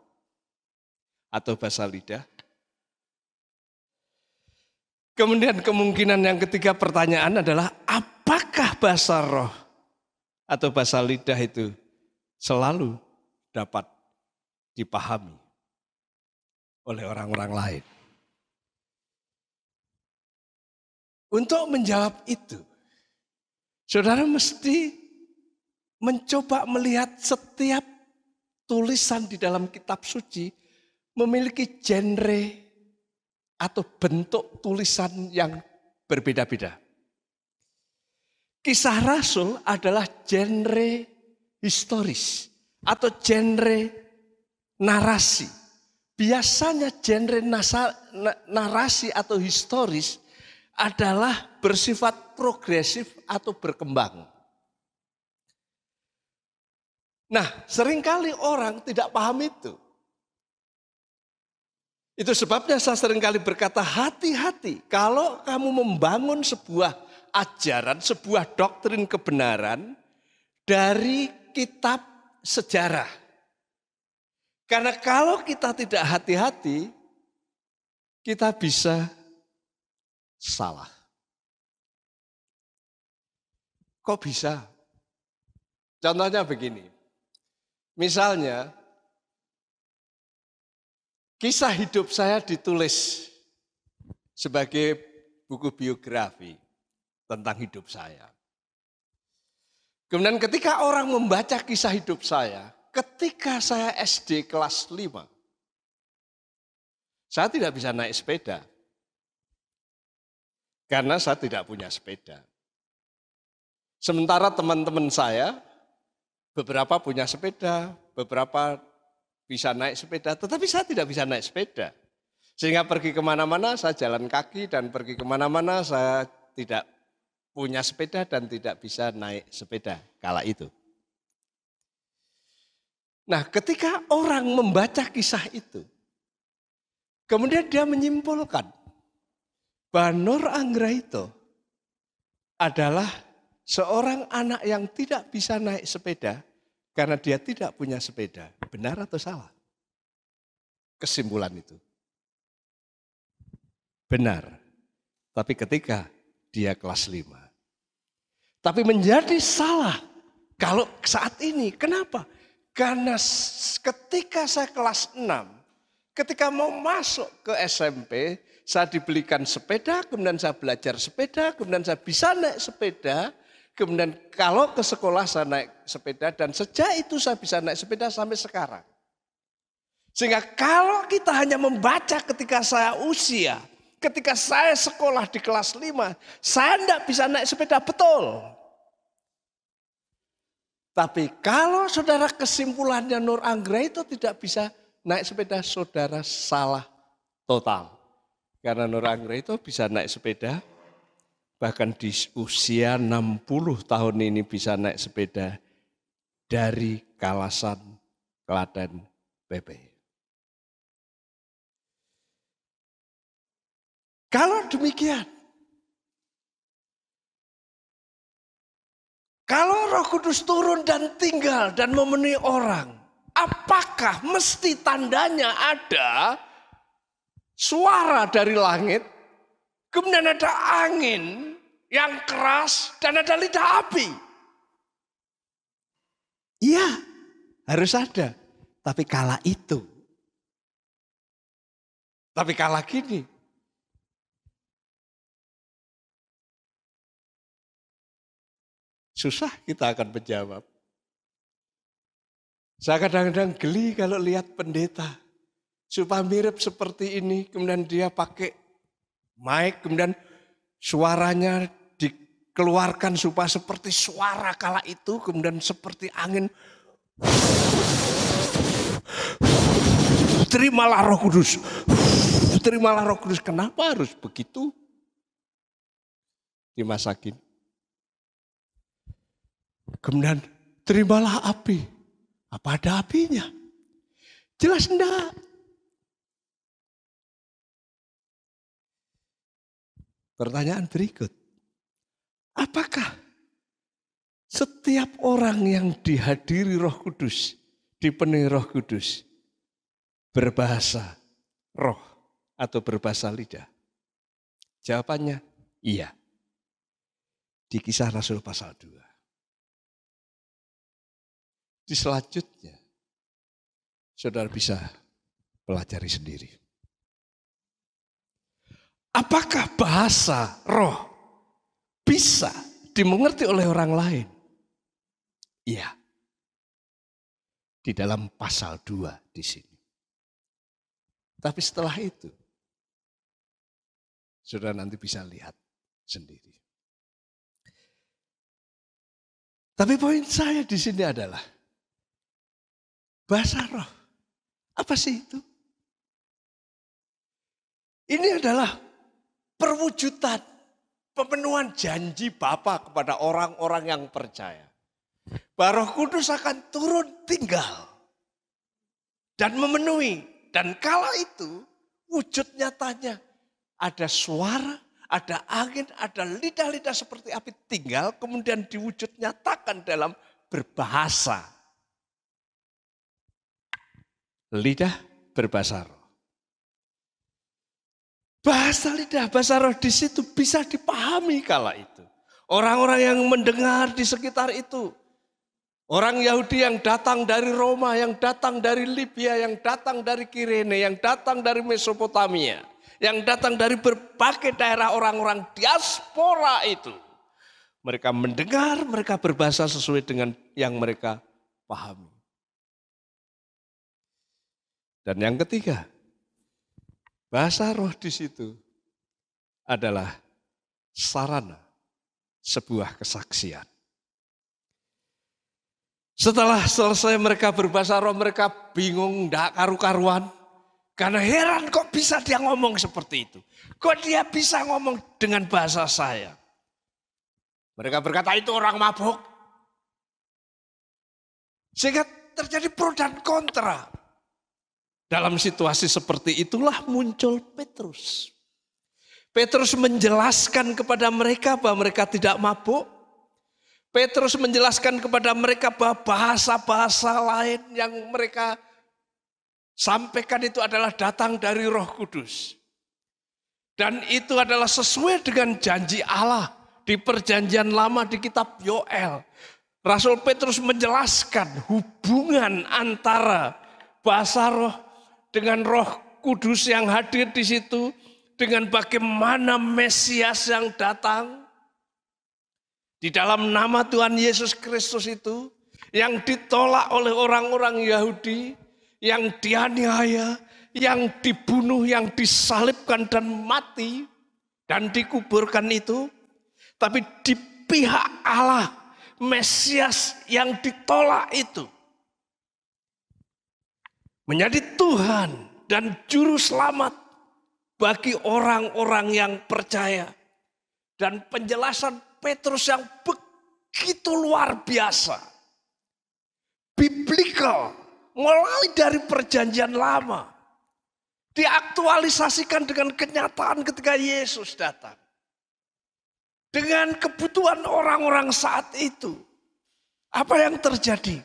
atau bahasa lidah? Kemudian kemungkinan yang ketiga pertanyaan adalah apakah bahasa roh atau bahasa lidah itu selalu dapat dipahami oleh orang-orang lain? Untuk menjawab itu, saudara mesti mencoba melihat setiap tulisan di dalam kitab suci memiliki genre atau bentuk tulisan yang berbeda-beda. Kisah Rasul adalah genre historis atau genre narasi. Biasanya genre narasi atau historis adalah bersifat progresif atau berkembang. Nah, seringkali orang tidak paham itu. Itu sebabnya saya seringkali berkata hati-hati kalau kamu membangun sebuah ajaran, sebuah doktrin kebenaran dari kitab sejarah. Karena kalau kita tidak hati-hati, kita bisa salah. Kok bisa? Contohnya begini. Misalnya, kisah hidup saya ditulis sebagai buku biografi tentang hidup saya. Kemudian ketika orang membaca kisah hidup saya, ketika saya SD kelas 5, saya tidak bisa naik sepeda. Karena saya tidak punya sepeda. Sementara teman-teman saya, beberapa punya sepeda, beberapa bisa naik sepeda, tetapi saya tidak bisa naik sepeda. Sehingga pergi kemana-mana saya jalan kaki dan pergi kemana-mana saya tidak punya sepeda dan tidak bisa naik sepeda kala itu. Nah, ketika orang membaca kisah itu, kemudian dia menyimpulkan bahwa Nur Anggraito adalah seorang anak yang tidak bisa naik sepeda karena dia tidak punya sepeda. Benar atau salah? Kesimpulan itu benar. Tapi ketika dia kelas 5. Tapi menjadi salah kalau saat ini. Kenapa? Karena ketika saya kelas 6, ketika mau masuk ke SMP, saya dibelikan sepeda, kemudian saya belajar sepeda, kemudian saya bisa naik sepeda, kemudian kalau ke sekolah saya naik sepeda, dan sejak itu saya bisa naik sepeda sampai sekarang. Sehingga kalau kita hanya membaca ketika saya usia, ketika saya sekolah di kelas 5, saya tidak bisa naik sepeda, betul. Tapi kalau saudara kesimpulannya Nur Anggraito tidak bisa naik sepeda, saudara salah total. Karena Nur Anggraito bisa naik sepeda, bahkan di usia 60 tahun ini bisa naik sepeda dari Kalasan, Klaten, PP. Kalau demikian, kalau Roh Kudus turun dan tinggal dan memenuhi orang, apakah mesti tandanya ada suara dari langit, kemudian ada angin yang keras dan ada lidah api? Iya, harus ada. Tapi kala itu. Tapi kala gini. Susah kita akan menjawab. Saya kadang-kadang geli kalau lihat pendeta. Supaya mirip seperti ini, kemudian dia pakai mic, kemudian suaranya dikeluarkan supaya seperti suara kala itu, kemudian seperti angin. Terimalah Roh Kudus. Terimalah Roh Kudus. Kenapa harus begitu? Dimasakin. Kemudian terimalah api. Apa ada apinya? Jelas enggak. Pertanyaan berikut. Apakah setiap orang yang dihadiri Roh Kudus, dipenuhi Roh Kudus, berbahasa roh atau berbahasa lidah? Jawabannya iya. Di Kisah Rasul pasal 2. Di selanjutnya, saudara bisa pelajari sendiri. Apakah bahasa roh bisa dimengerti oleh orang lain? Iya. Di dalam pasal 2 di sini. Tapi setelah itu, saudara nanti bisa lihat sendiri. Tapi poin saya di sini adalah bahasa roh. Apa sih itu? Ini adalah perwujudan pemenuhan janji Bapa kepada orang-orang yang percaya. Bahwa Roh Kudus akan turun tinggal dan memenuhi. Dan kala itu wujud nyatanya ada suara, ada angin, ada lidah-lidah seperti api tinggal. Kemudian diwujud nyatakan dalam berbahasa. Lidah berbahasa roh. Bahasa lidah, bahasa roh di situ bisa dipahami kala itu. Orang-orang yang mendengar di sekitar itu. Orang Yahudi yang datang dari Roma, yang datang dari Libya, yang datang dari Kirene, yang datang dari Mesopotamia. Yang datang dari berbagai daerah orang-orang diaspora itu. Mereka mendengar, mereka berbahasa sesuai dengan yang mereka pahami. Dan yang ketiga, bahasa roh di situ adalah sarana sebuah kesaksian. Setelah selesai mereka berbahasa roh, mereka bingung, tidak karu-karuan. Karena heran kok bisa dia ngomong seperti itu. Kok dia bisa ngomong dengan bahasa saya. Mereka berkata itu orang mabuk. Sehingga terjadi pro dan kontra. Dalam situasi seperti itulah muncul Petrus. Petrus menjelaskan kepada mereka bahwa mereka tidak mabuk. Petrus menjelaskan kepada mereka bahwa bahasa-bahasa lain yang mereka sampaikan itu adalah datang dari Roh Kudus. Dan itu adalah sesuai dengan janji Allah di perjanjian lama di kitab Yoel. Rasul Petrus menjelaskan hubungan antara bahasa roh dengan Roh Kudus yang hadir di situ, dengan bagaimana Mesias yang datang di dalam nama Tuhan Yesus Kristus itu, yang ditolak oleh orang-orang Yahudi, yang dianiaya, yang dibunuh, yang disalibkan dan mati dan dikuburkan itu. Tapi di pihak Allah, Mesias yang ditolak itu menjadi Tuhan dan juru selamat bagi orang-orang yang percaya. Dan penjelasan Petrus yang begitu luar biasa, biblical, mulai dari perjanjian lama, diaktualisasikan dengan kenyataan ketika Yesus datang. Dengan kebutuhan orang-orang saat itu. Apa yang terjadi?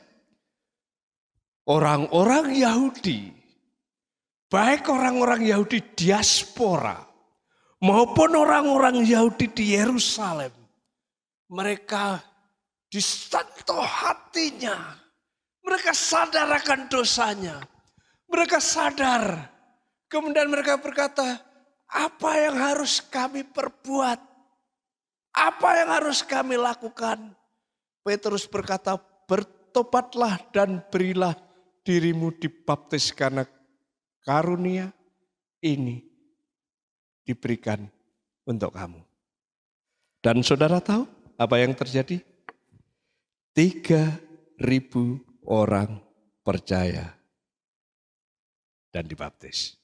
Orang-orang Yahudi, baik orang-orang Yahudi diaspora maupun orang-orang Yahudi di Yerusalem, mereka disentuh hatinya. Mereka sadar akan dosanya. Mereka sadar. Kemudian mereka berkata, apa yang harus kami perbuat? Apa yang harus kami lakukan? Petrus berkata, bertobatlah dan berilah dirimu dibaptis karena karunia ini diberikan untuk kamu. Dan saudara tahu apa yang terjadi? 3.000 orang percaya dan dibaptis.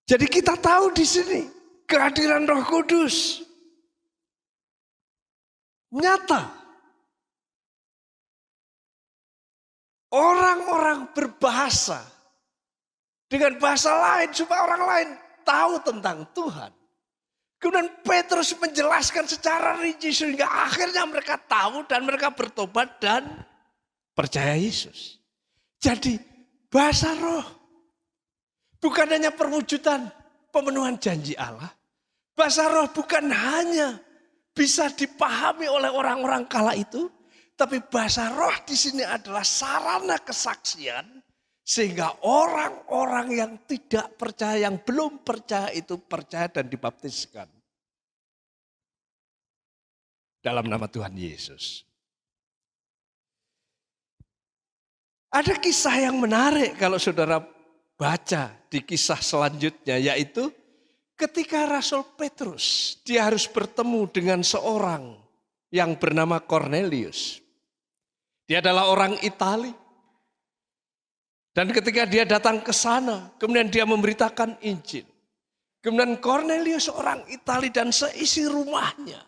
Jadi kita tahu di sini kehadiran Roh Kudus nyata. Orang-orang berbahasa dengan bahasa lain supaya orang lain tahu tentang Tuhan. Kemudian Petrus menjelaskan secara rinci sehingga akhirnya mereka tahu dan mereka bertobat dan percaya Yesus. Jadi bahasa roh bukan hanya perwujudan pemenuhan janji Allah. Bahasa roh bukan hanya bisa dipahami oleh orang-orang kala itu, tapi bahasa roh di sini adalah sarana kesaksian sehingga orang-orang yang tidak percaya, yang belum percaya itu percaya dan dibaptiskan dalam nama Tuhan Yesus. Ada kisah yang menarik kalau saudara baca di kisah selanjutnya, yaitu ketika Rasul Petrus dia harus bertemu dengan seorang yang bernama Cornelius. Dia adalah orang Itali. Dan ketika dia datang ke sana, kemudian dia memberitakan Injil. Kemudian Cornelius orang Itali dan seisi rumahnya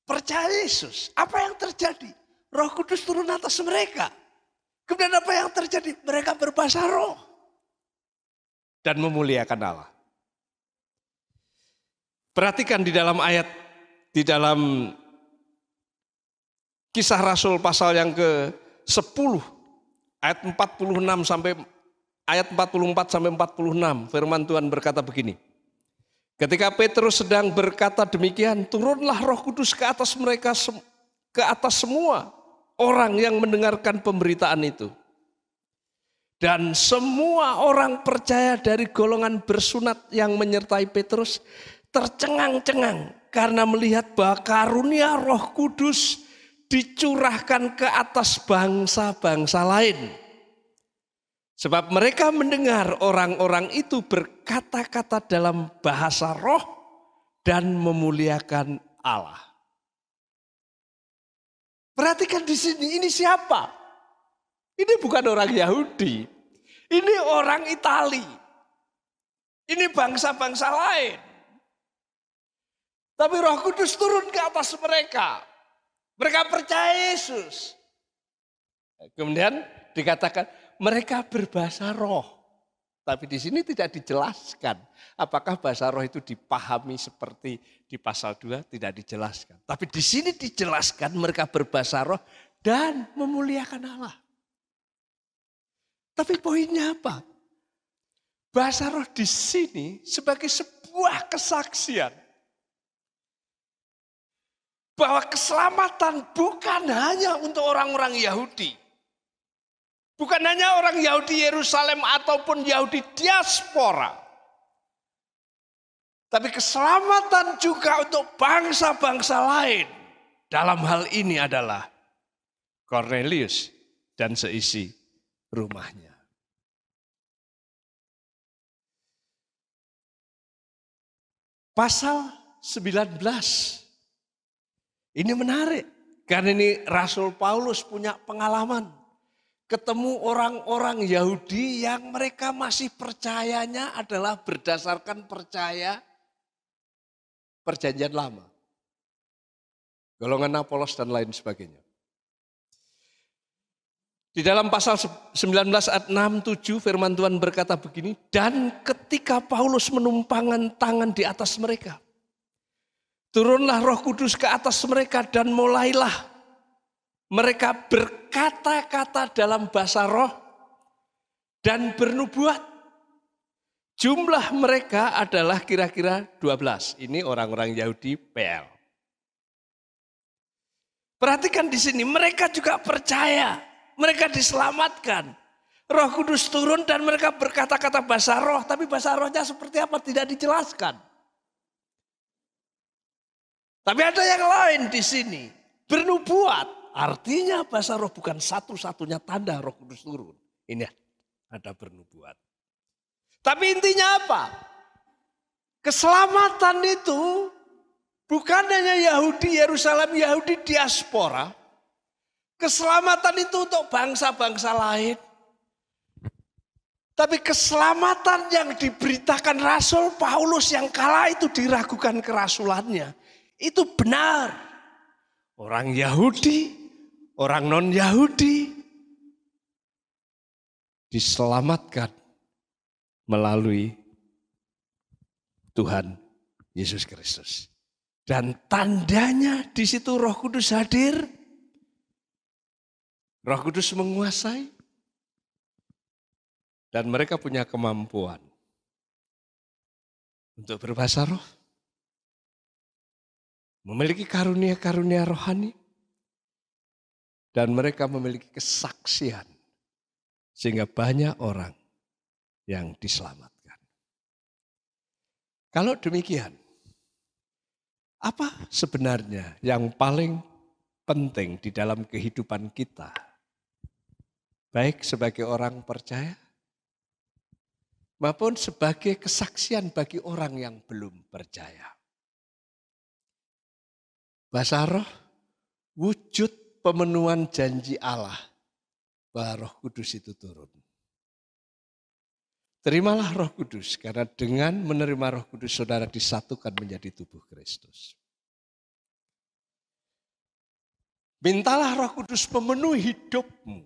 percaya Yesus. Apa yang terjadi? Roh Kudus turun atas mereka. Kemudian apa yang terjadi? Mereka berbahasa roh dan memuliakan Allah. Perhatikan di dalam ayat, di dalam Kisah Rasul pasal yang ke-10, ayat 46 sampai ayat 44 sampai 46, firman Tuhan berkata begini. Ketika Petrus sedang berkata demikian, turunlah Roh Kudus ke atas mereka, ke atas semua orang yang mendengarkan pemberitaan itu. Dan semua orang percaya dari golongan bersunat yang menyertai Petrus tercengang-cengang karena melihat bahwa karunia Roh Kudus dicurahkan ke atas bangsa-bangsa lain. Sebab mereka mendengar orang-orang itu berkata-kata dalam bahasa roh dan memuliakan Allah. Perhatikan di sini, ini siapa? Ini bukan orang Yahudi. Ini orang Itali. Ini bangsa-bangsa lain. Tapi Roh Kudus turun ke atas mereka. Mereka percaya Yesus. Kemudian dikatakan mereka berbahasa roh. Tapi di sini tidak dijelaskan apakah bahasa roh itu dipahami seperti di pasal 2, tidak dijelaskan. Tapi di sini dijelaskan mereka berbahasa roh dan memuliakan Allah. Tapi poinnya apa? Bahasa roh di sini sebagai sebuah kesaksian bahwa keselamatan bukan hanya untuk orang-orang Yahudi. Bukan hanya orang Yahudi Yerusalem ataupun Yahudi diaspora. Tapi keselamatan juga untuk bangsa-bangsa lain. Dalam hal ini adalah Cornelius dan seisi rumahnya. Pasal 19. Ini menarik. Karena ini Rasul Paulus punya pengalaman. Ketemu orang-orang Yahudi yang mereka masih percayanya adalah berdasarkan percaya perjanjian lama. Golongan Apolos dan lain sebagainya. Di dalam pasal 19 ayat 6-7 firman Tuhan berkata begini. Dan ketika Paulus menumpangkan tangan di atas mereka, turunlah Roh Kudus ke atas mereka dan mulailah mereka berkata-kata dalam bahasa roh dan bernubuat. Jumlah mereka adalah kira-kira 12. Ini orang-orang Yahudi PL. Perhatikan di sini, mereka juga percaya. Mereka diselamatkan. Roh Kudus turun dan mereka berkata-kata bahasa roh. Tapi bahasa rohnya seperti apa tidak dijelaskan. Tapi ada yang lain di sini. Bernubuat. Artinya bahasa roh bukan satu-satunya tanda Roh Kudus turun. Ini ada bernubuat. Tapi intinya apa? Keselamatan itu bukan hanya Yahudi Yerusalem, Yahudi diaspora. Keselamatan itu untuk bangsa-bangsa lain. Tapi keselamatan yang diberitakan Rasul Paulus yang kala itu diragukan kerasulannya. Itu benar. Orang Yahudi, orang non-Yahudi diselamatkan melalui Tuhan Yesus Kristus. Dan tandanya di situ Roh Kudus hadir. Roh Kudus menguasai. Dan mereka punya kemampuan untuk berbahasa roh. Memiliki karunia-karunia rohani. Dan mereka memiliki kesaksian. Sehingga banyak orang yang diselamatkan. Kalau demikian, apa sebenarnya yang paling penting di dalam kehidupan kita? Baik sebagai orang percaya, maupun sebagai kesaksian bagi orang yang belum percaya. Bahasa roh, wujud pemenuhan janji Allah bahwa Roh Kudus itu turun. Terimalah Roh Kudus, karena dengan menerima Roh Kudus saudara disatukan menjadi tubuh Kristus. Mintalah Roh Kudus memenuhi hidupmu.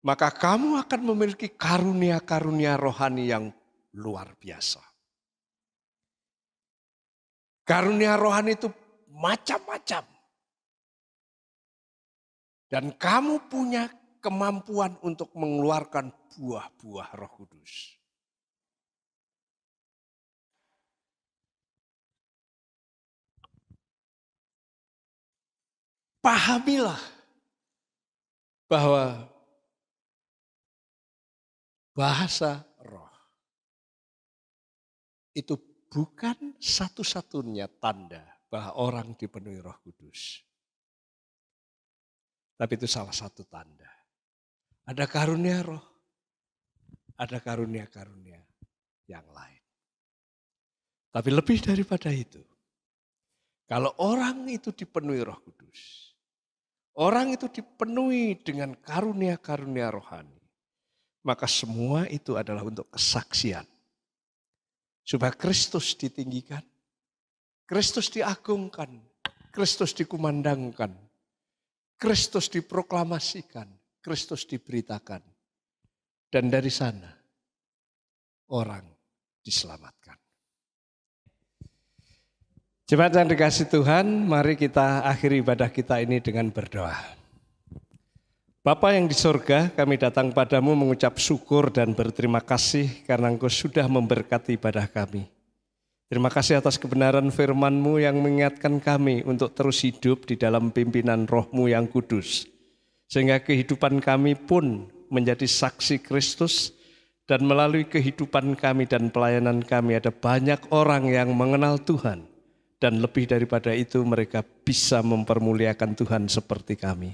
Maka kamu akan memiliki karunia-karunia rohani yang luar biasa. Karunia rohani itu macam-macam. Dan kamu punya kemampuan untuk mengeluarkan buah-buah Roh Kudus. Pahamilah bahwa bahasa roh itu bukan satu-satunya tanda bahwa orang dipenuhi Roh Kudus. Tapi itu salah satu tanda. Ada karunia roh, ada karunia-karunia yang lain. Tapi lebih daripada itu, kalau orang itu dipenuhi Roh Kudus, orang itu dipenuhi dengan karunia-karunia rohani, maka semua itu adalah untuk kesaksian. Supaya Kristus ditinggikan, Kristus diagungkan, Kristus dikumandangkan, Kristus diproklamasikan, Kristus diberitakan. Dan dari sana orang diselamatkan. Jemaat yang dikasihi Tuhan, mari kita akhiri ibadah kita ini dengan berdoa. Bapa yang di surga, kami datang padamu mengucap syukur dan berterima kasih karena Engkau sudah memberkati ibadah kami. Terima kasih atas kebenaran firman-Mu yang mengingatkan kami untuk terus hidup di dalam pimpinan Roh-Mu yang kudus. Sehingga kehidupan kami pun menjadi saksi Kristus dan melalui kehidupan kami dan pelayanan kami ada banyak orang yang mengenal Tuhan. Dan lebih daripada itu mereka bisa mempermuliakan Tuhan seperti kami.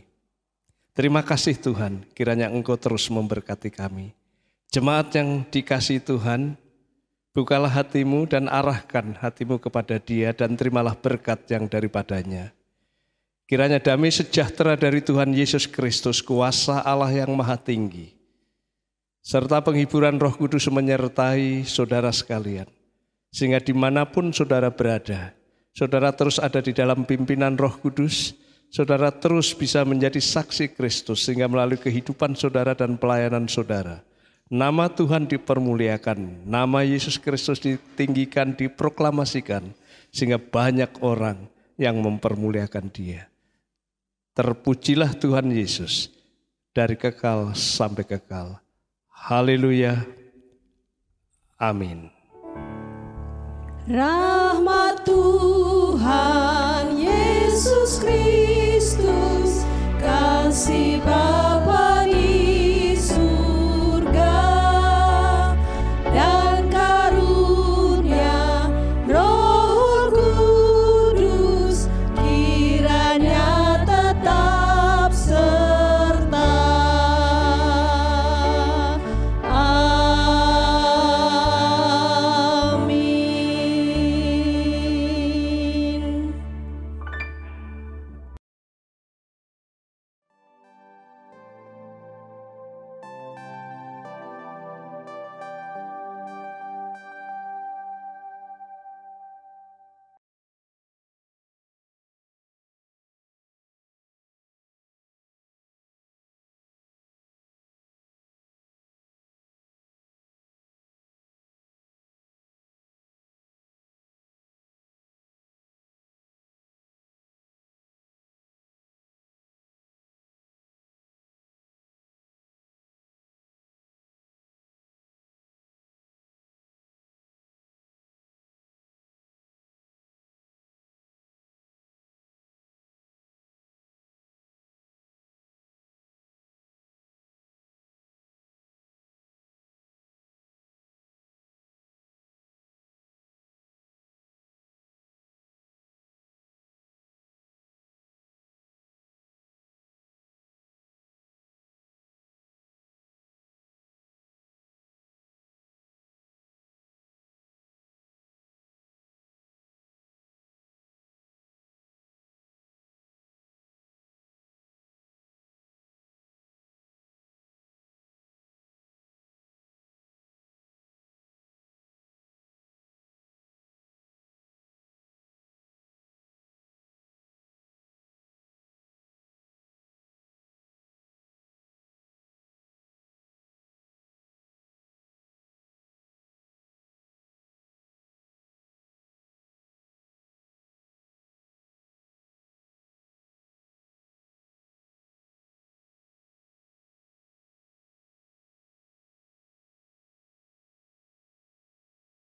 Terima kasih Tuhan, kiranya Engkau terus memberkati kami. Jemaat yang dikasihi Tuhan, bukalah hatimu dan arahkan hatimu kepada Dia dan terimalah berkat yang daripadanya. Kiranya damai sejahtera dari Tuhan Yesus Kristus, kuasa Allah yang maha tinggi, serta penghiburan Roh Kudus menyertai saudara sekalian. Sehingga dimanapun saudara berada, saudara terus ada di dalam pimpinan Roh Kudus, saudara terus bisa menjadi saksi Kristus sehingga melalui kehidupan saudara dan pelayanan saudara, nama Tuhan dipermuliakan, nama Yesus Kristus ditinggikan, diproklamasikan sehingga banyak orang yang mempermuliakan Dia. Terpujilah Tuhan Yesus dari kekal sampai kekal. Haleluya. Amin. Rahmat Tuhan Yesus Kristus, kasih